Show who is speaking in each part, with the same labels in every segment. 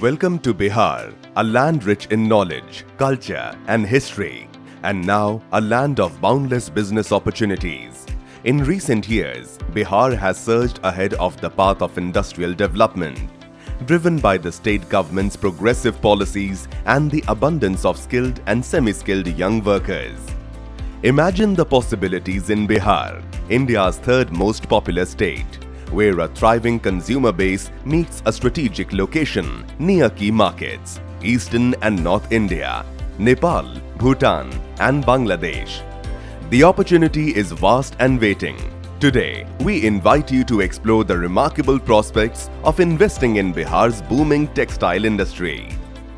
Speaker 1: Welcome to Bihar, a land rich in knowledge, culture and history, and now a land of boundless business opportunities. In recent years, Bihar has surged ahead of the path of industrial development, driven by the state government's progressive policies and the abundance of skilled and semi-skilled young workers. Imagine the possibilities in Bihar, India's third most populous state, where a thriving consumer base meets a strategic location near key markets, Eastern and North India, Nepal, Bhutan and Bangladesh. The opportunity is vast and waiting. Today, we invite you to explore the remarkable prospects of investing in Bihar's booming textile industry.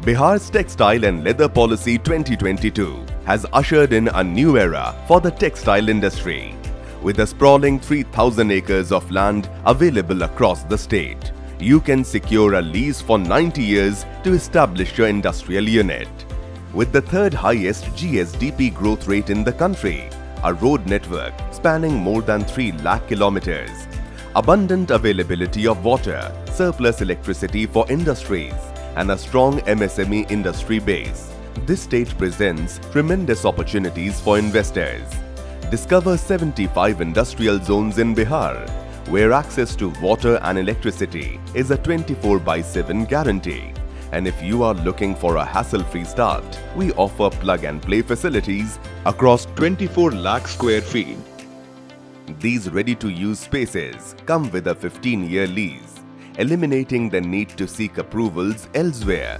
Speaker 1: Bihar's Textile and Leather Policy 2022 has ushered in a new era for the textile industry. With a sprawling 3,000 acres of land available across the state, you can secure a lease for 90 years to establish your industrial unit. With the third highest GSDP growth rate in the country, a road network spanning more than 3 lakh kilometers, abundant availability of water, surplus electricity for industries, and a strong MSME industry base, this state presents tremendous opportunities for investors. Discover 75 industrial zones in Bihar, where access to water and electricity is a 24/7 guarantee. And if you are looking for a hassle-free start, we offer plug-and-play facilities across 24 lakh square feet. These ready-to-use spaces come with a 15-year lease, eliminating the need to seek approvals elsewhere,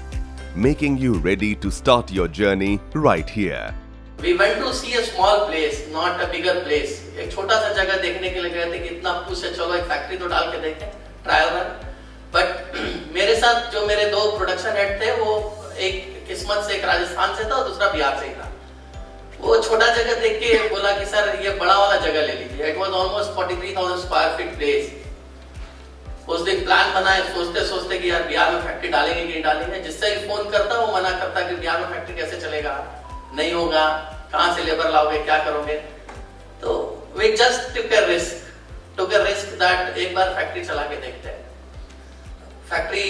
Speaker 1: making you ready to start your journey right here.
Speaker 2: We went to see a small place, not a bigger place. एक छोटा सा जगह देखने के लिए गए थे कि इतना पूछ से चलो एक फैक्ट्री तो डाल के देखें, ट्रायल रन. बट मेरे साथ जो मेरे दो प्रोडक्शन हेड थे, वो एक किस्मत से एक राजस्थान से था और दूसरा बिहार से ही था. वो छोटा जगह देख के बोला कि सर ये बड़ा वाला जगह ले लीजिए. It was almost 43,000 square feet place. उस दिन प्लान बनाए सोचते सोचते कि यार बिहार में फैक्ट्री डालेंगे कि नहीं डालेंगे. जिससे फोन करता वो मना करता कि बिहार में फैक्ट्री कैसे चलेगा, नहीं होगा, कहां से लेबर लाओगे, क्या करोगे. तो we just took a risk that एक बार फैक्ट्री चला के देखते हैं. Factory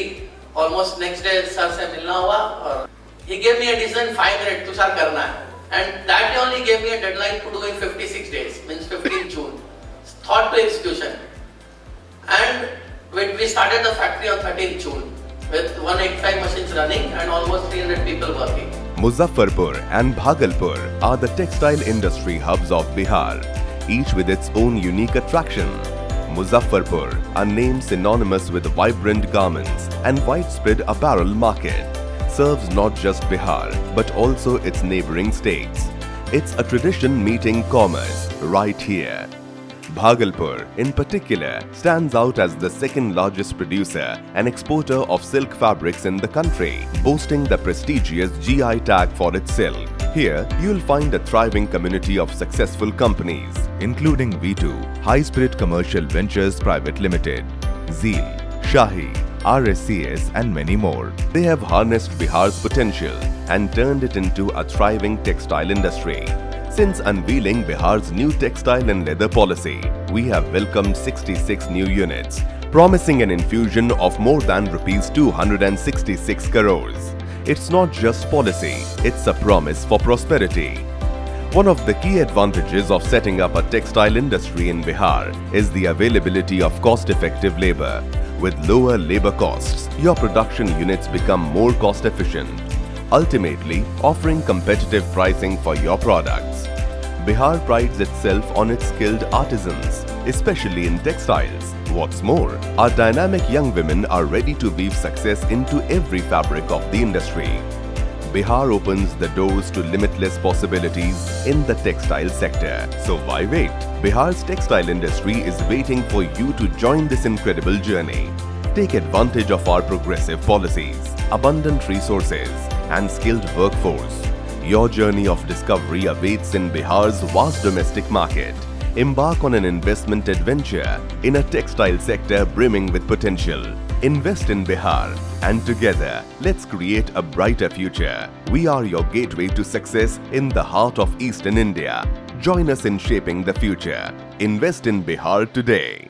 Speaker 2: almost next day sir से मिलना हुआ और he gave me a decision 5 minutes, Tushar करना है. And that day only gave me a deadline to do in 56 days, means 15 June. Thought to execution. And we started the factory on 13th June with 185 machines running and almost 300 people working.
Speaker 1: Muzaffarpur and Bhagalpur are the textile industry hubs of Bihar, each with its own unique attraction. Muzaffarpur, a name synonymous with vibrant garments and widespread apparel market, serves not just Bihar but also its neighboring states. It's a tradition meeting commerce right here. Bhagalpur, in particular, stands out as the second largest producer and exporter of silk fabrics in the country, boasting the prestigious GI tag for its silk. Here, you'll find a thriving community of successful companies, including V2, High Spirit Commercial Ventures Private Limited, Zeal, Shahi, RSCS and many more. They have harnessed Bihar's potential and turned it into a thriving textile industry. Since unveiling Bihar's new textile and leather policy, we have welcomed 66 new units, promising an infusion of more than rupees 266 crores. It's not just policy, it's a promise for prosperity. One of the key advantages of setting up a textile industry in Bihar is the availability of cost-effective labor. With lower labor costs, your production units become more cost-efficient, ultimately offering competitive pricing for your products. Bihar prides itself on its skilled artisans, especially in textiles. What's more, our dynamic young women are ready to weave success into every fabric of the industry. Bihar opens the doors to limitless possibilities in the textile sector. So why wait? Bihar's textile industry is waiting for you to join this incredible journey. Take advantage of our progressive policies, abundant resources, and skilled workforce. Your journey of discovery awaits in Bihar's vast domestic market. Embark on an investment adventure in a textile sector brimming with potential. Invest in Bihar, and together, let's create a brighter future. We are your gateway to success in the heart of Eastern India. Join us in shaping the future. Invest in Bihar today.